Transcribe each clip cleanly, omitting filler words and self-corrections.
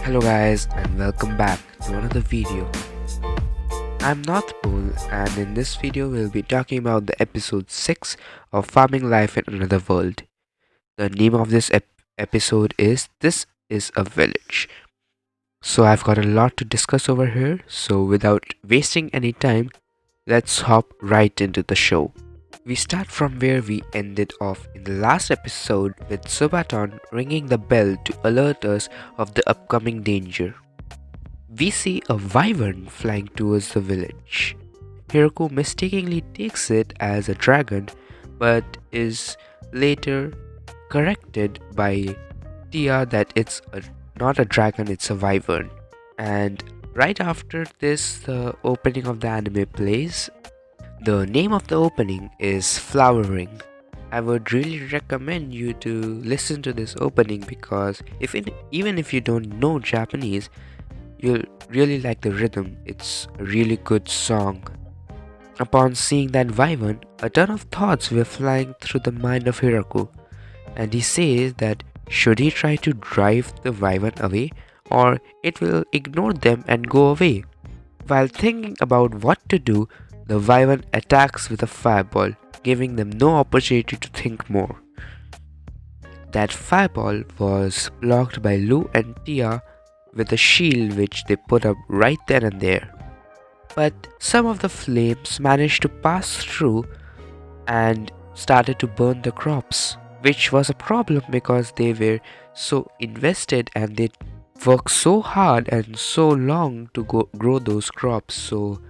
Hello guys and welcome back to another video. I'm North Pole and in this video we'll be talking about the episode 6 of Farming Life in Another World. The name of this episode is This is a Village. So I've got a lot to discuss over here, so without wasting any time, let's hop right into the show. We start from where we ended off in the last episode with Subaton ringing the bell to alert us of the upcoming danger. We see a wyvern flying towards the village. Hiraku mistakenly takes it as a dragon but is later corrected by Tia that it's not a dragon, it's a wyvern. And right after this, the opening of the anime plays. The name of the opening is Flowering. I would really recommend you to listen to this opening because even if you don't know Japanese, you'll really like the rhythm. It's a really good song. Upon seeing that wyvern, a ton of thoughts were flying through the mind of Hiraku, and he says that should he try to drive the wyvern away or it will ignore them and go away. While thinking about what to do, the wyvern attacks with a fireball, giving them no opportunity to think more. That fireball was blocked by Lu and Tia with a shield which they put up right then and there. But some of the flames managed to pass through and started to burn the crops, which was a problem because they were so invested and they worked so hard and so long to grow those crops, so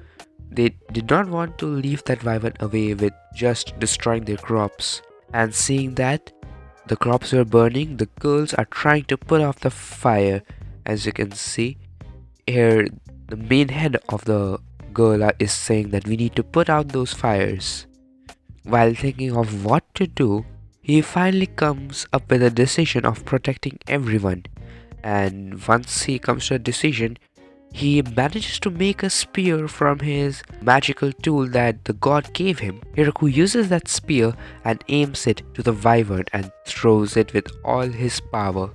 they did not want to leave that wyvern away with just destroying their crops. And seeing that the crops were burning, the girls are trying to put off the fire. As you can see here, the main head of the girl is saying that we need to put out those fires. While thinking of what to do, he finally comes up with a decision of protecting everyone. And once he comes to a decision, he manages to make a spear from his magical tool that the god gave him. Hiraku uses that spear and aims it to the wyvern and throws it with all his power.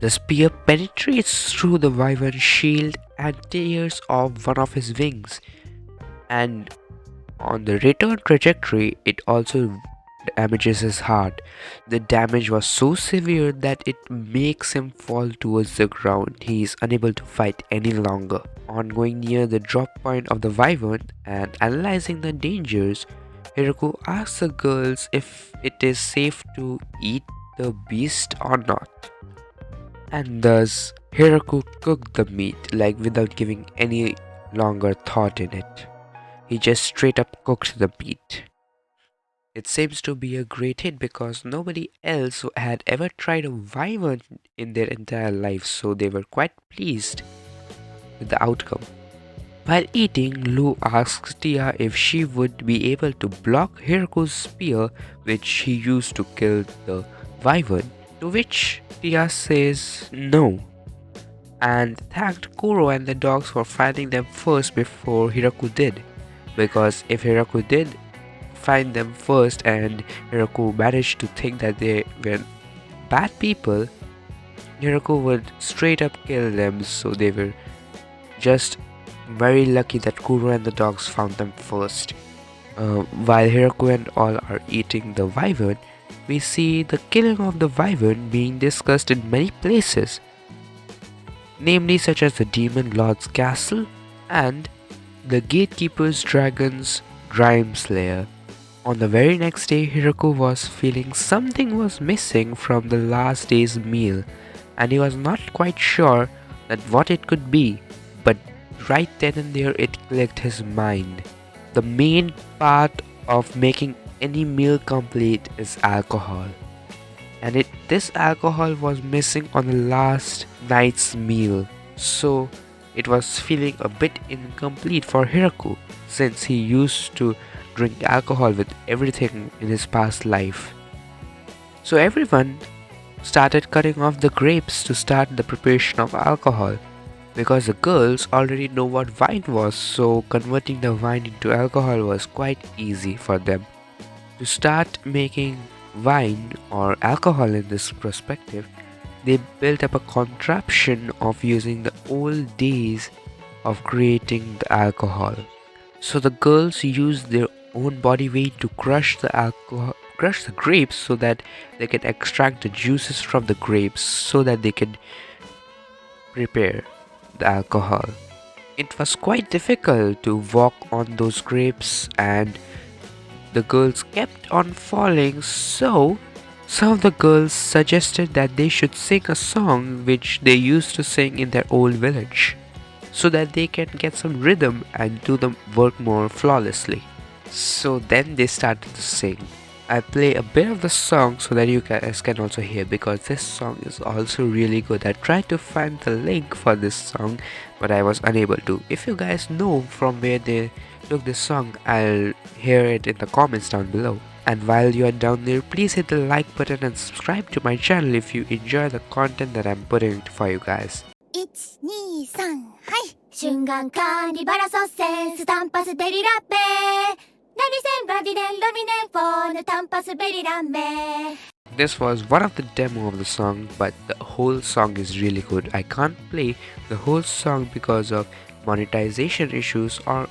The spear penetrates through the wyvern's shield and tears off one of his wings. And on the return trajectory, it also damages his heart. The damage was so severe that it makes him fall towards the ground. He is unable to fight any longer. On going near the drop point of the wyvern and analyzing the dangers, Hiraku asks the girls if it is safe to eat the beast or not. And thus, Hiraku cooked the meat without giving any longer thought in it. He just straight up cooked the meat. It seems to be a great hit because nobody else had ever tried a wyvern in their entire life, so they were quite pleased with the outcome. While eating, Lu asks Tia if she would be able to block Hiraku's spear which he used to kill the wyvern, to which Tia says no, and thanked Kuro and the dogs for finding them first before Hiraku did, because if Hiraku did find them first and Hiraku managed to think that they were bad people, Hiraku would straight up kill them, so they were just very lucky that Kuro and the dogs found them first. While Hiraku and all are eating the wyvern, we see the killing of the wyvern being discussed in many places, namely such as the Demon Lord's castle and the Gatekeeper's Dragon's Grime Slayer. On the very next day, Hiraku was feeling something was missing from the last day's meal, and he was not quite sure that what it could be, but right then and there it clicked his mind. The main part of making any meal complete is alcohol, and this alcohol was missing on the last night's meal, so it was feeling a bit incomplete for Hiraku since he used to drink alcohol with everything in his past life. So everyone started cutting off the grapes to start the preparation of alcohol because the girls already know what wine was, so converting the wine into alcohol was quite easy for them. To start making wine or alcohol in this perspective, they built up a contraption of using the old days of creating the alcohol. So the girls used their own body weight to crush the grapes so that they can extract the juices from the grapes so that they can prepare the alcohol. It was quite difficult to walk on those grapes and the girls kept on falling, so some of the girls suggested that they should sing a song which they used to sing in their old village so that they can get some rhythm and do the work more flawlessly. So then they started to sing. I play a bit of the song so that you guys can also hear, because this song is also really good. I tried to find the link for this song but I was unable to. If you guys know from where they took this song, I'll hear it in the comments down below. And while you are down there, please hit the like button and subscribe to my channel if you enjoy the content that I'm putting for you guys. 1、2、3、はい。瞬間管理バラソッセンスタンパスデリラッペラリセンバディデンロミネンフォーヌタンパスベリランメ This was one of the demo of the song, but the whole song is really good. I can't play the whole song because of monetization issues or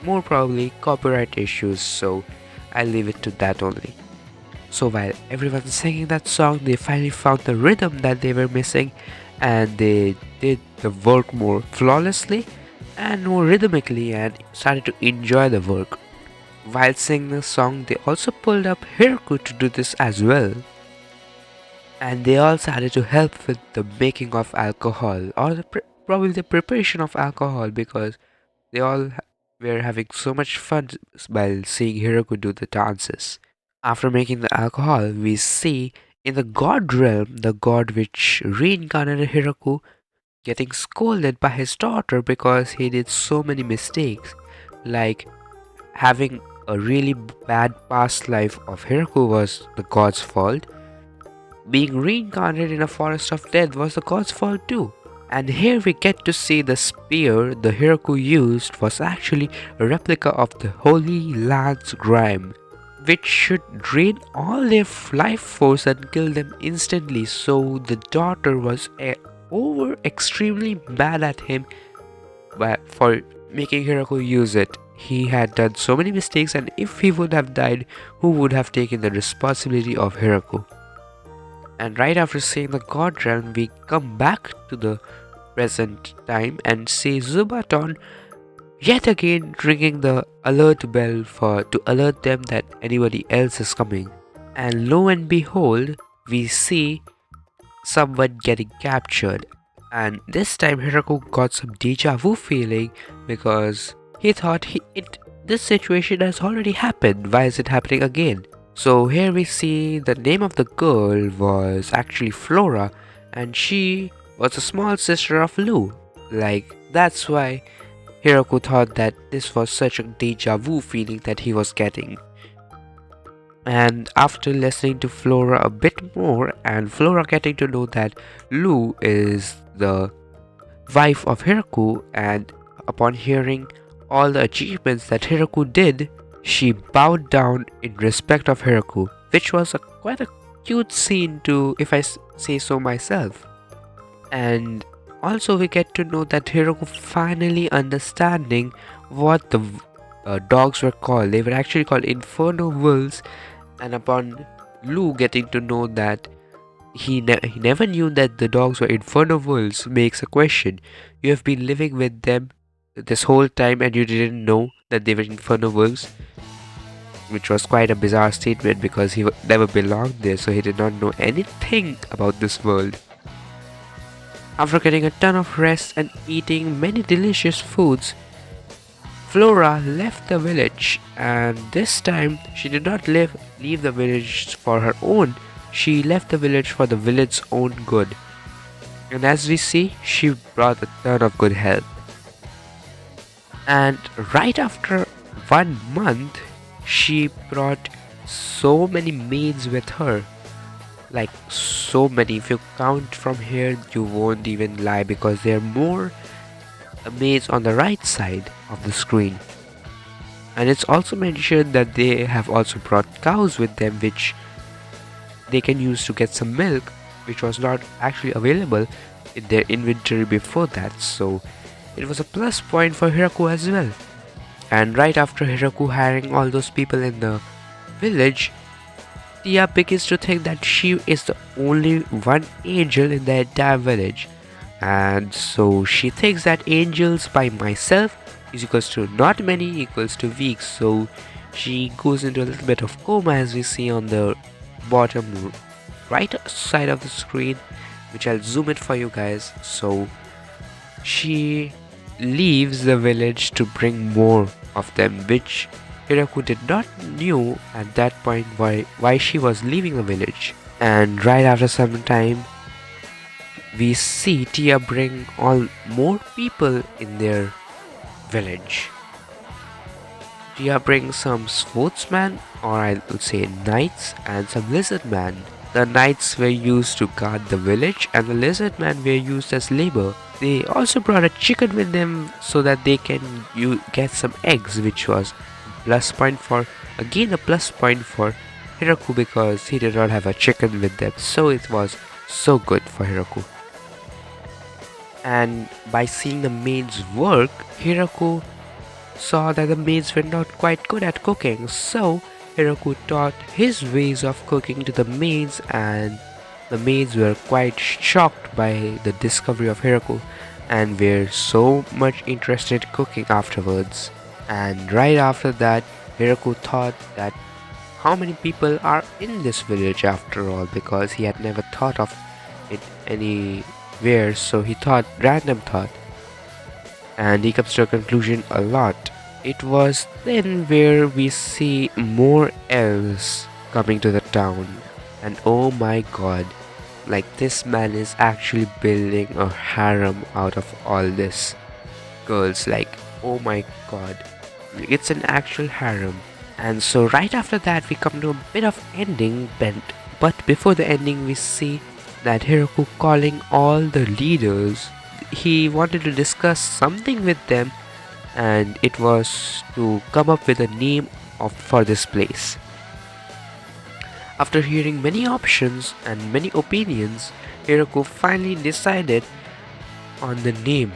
more probably copyright issues, so I'll leave it to that only. So while everyone's singing that song, they finally found the rhythm that they were missing and they did the work more flawlessly and more rhythmically and started to enjoy the work. While singing the song, they also pulled up Hiraku to do this as well. And they all started to help with the making of alcohol or probably the preparation of alcohol, because they all were having so much fun while seeing Hiraku do the dances. After making the alcohol, we see in the god realm, the god which reincarnated Hiraku getting scolded by his daughter because he did so many mistakes, like having a really bad past life of Hiraku was the god's fault. Being reincarnated in a forest of death was the god's fault too. And here we get to see the spear the Hiraku used was actually a replica of the Holy Lance Grime, which should drain all their life force and kill them instantly. So the daughter was extremely mad at him for making Hiraku use it. He had done so many mistakes, and if he would have died, who would have taken the responsibility of Hiraku? And right after seeing the god realm, we come back to the present time and see Zubaton yet again ringing the alert bell to alert them that anybody else is coming. And lo and behold, we see someone getting captured. And this time Hiraku got some deja vu feeling because he thought this situation has already happened. Why is it happening again? So here we see the name of the girl was actually Flora, and she was a small sister of Lou. Like, that's why Hiraku thought that this was such a deja vu feeling that he was getting. And after listening to Flora a bit more, and Flora getting to know that Lou is the wife of Hiraku, and upon hearing all the achievements that Hiraku did, she bowed down in respect of Hiraku, which was quite a cute scene too, if I say so myself. And also we get to know that Hiraku finally understanding what the dogs were called. They were actually called Inferno Wolves, and upon Lou getting to know that he never knew that the dogs were Inferno Wolves makes a question. You have been living with them this whole time and you didn't know that they were Inferno Wolves? Which was quite a bizarre statement because he never belonged there, so he did not know anything about this world. After getting a ton of rest and eating many delicious foods, Flora left the village, and this time she did not leave the village for her own. She left the village for the village's own good. And as we see, she brought a ton of good health. And right after 1 month, she brought so many maids with her. Like, so many. If you count from here, you won't even lie, because there are more maids on the right side of the screen. And it's also mentioned that they have also brought cows with them, which they can use to get some milk. which was not actually available in their inventory before that, so it was a plus point for Hiraku as well. And right after Hiraku hiring all those people in the village, Tia begins to think that she is the only one angel in the entire village. And so she thinks that angels by myself is equals to not many equals to weak. So she goes into a little bit of coma, as we see on the bottom right side of the screen, which I'll zoom it for you guys. So she leaves the village to bring more of them, which Hiraku did not knew at that point why she was leaving the village. And right after some time, we see Tia bring all more people in their village. Tia brings some sportsmen, or I would say knights, and some lizardmen. The knights were used to guard the village, and the lizardmen were used as labor. They also brought a chicken with them so that they can get some eggs, which was plus point for, again a plus point for Hiraku, because he did not have a chicken with them, so it was so good for Hiraku. And by seeing the maids work, Hiraku saw that the maids were not quite good at cooking, so Hiraku taught his ways of cooking to the maids, and the maids were quite shocked by the discovery of Hiraku and were so much interested in cooking afterwards. And right after that, Hiraku thought that how many people are in this village after all, because he had never thought of it anywhere, so he thought random thought, and he comes to a conclusion a lot. It was then where we see more elves coming to the town, and oh my god, like this man is actually building a harem out of all this girls, like oh my god, it's an actual harem. And so right after that we come to a bit of ending, but before the ending we see that Hiraku calling all the leaders. He wanted to discuss something with them, and it was to come up with a name for this place. After hearing many options and many opinions, Hiraku finally decided on the name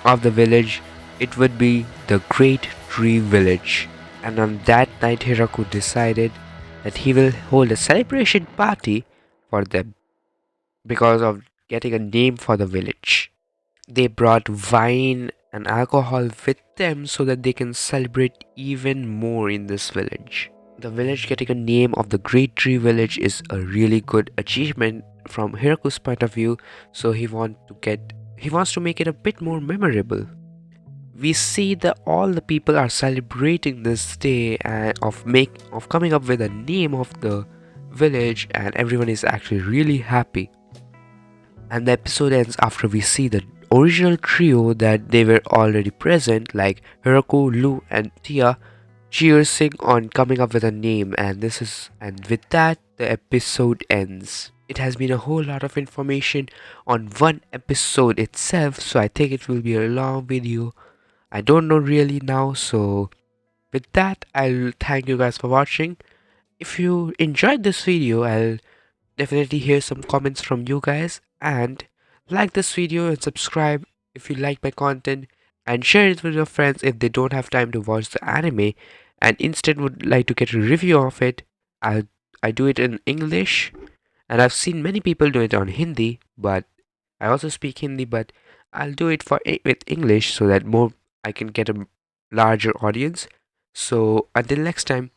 of the village. It would be the Great Tree Village. And on that night Hiraku decided that he will hold a celebration party for them because of getting a name for the village. They brought wine and alcohol with them so that they can celebrate even more in this village. The village getting a name of the Great Tree Village is a really good achievement from Hiraku's point of view, so he wants to make it a bit more memorable. We see that all the people are celebrating this day of coming up with a name of the village, and everyone is actually really happy. And the episode ends after we see the original trio that they were already present, like Hiraku, Lu, and Tia, cheersing on coming up with a name. And with that the episode ends. It has been a whole lot of information on one episode itself, so I think it will be a long video. I don't know really now, so with that I'll thank you guys for watching. If you enjoyed this video, I'll definitely hear some comments from you guys, and like this video and subscribe if you like my content, and share it with your friends if they don't have time to watch the anime and instead would like to get a review of it. I do it in English, and I've seen many people do it on Hindi, but I also speak Hindi, but I'll do it with English so that I can get a larger audience. So until next time,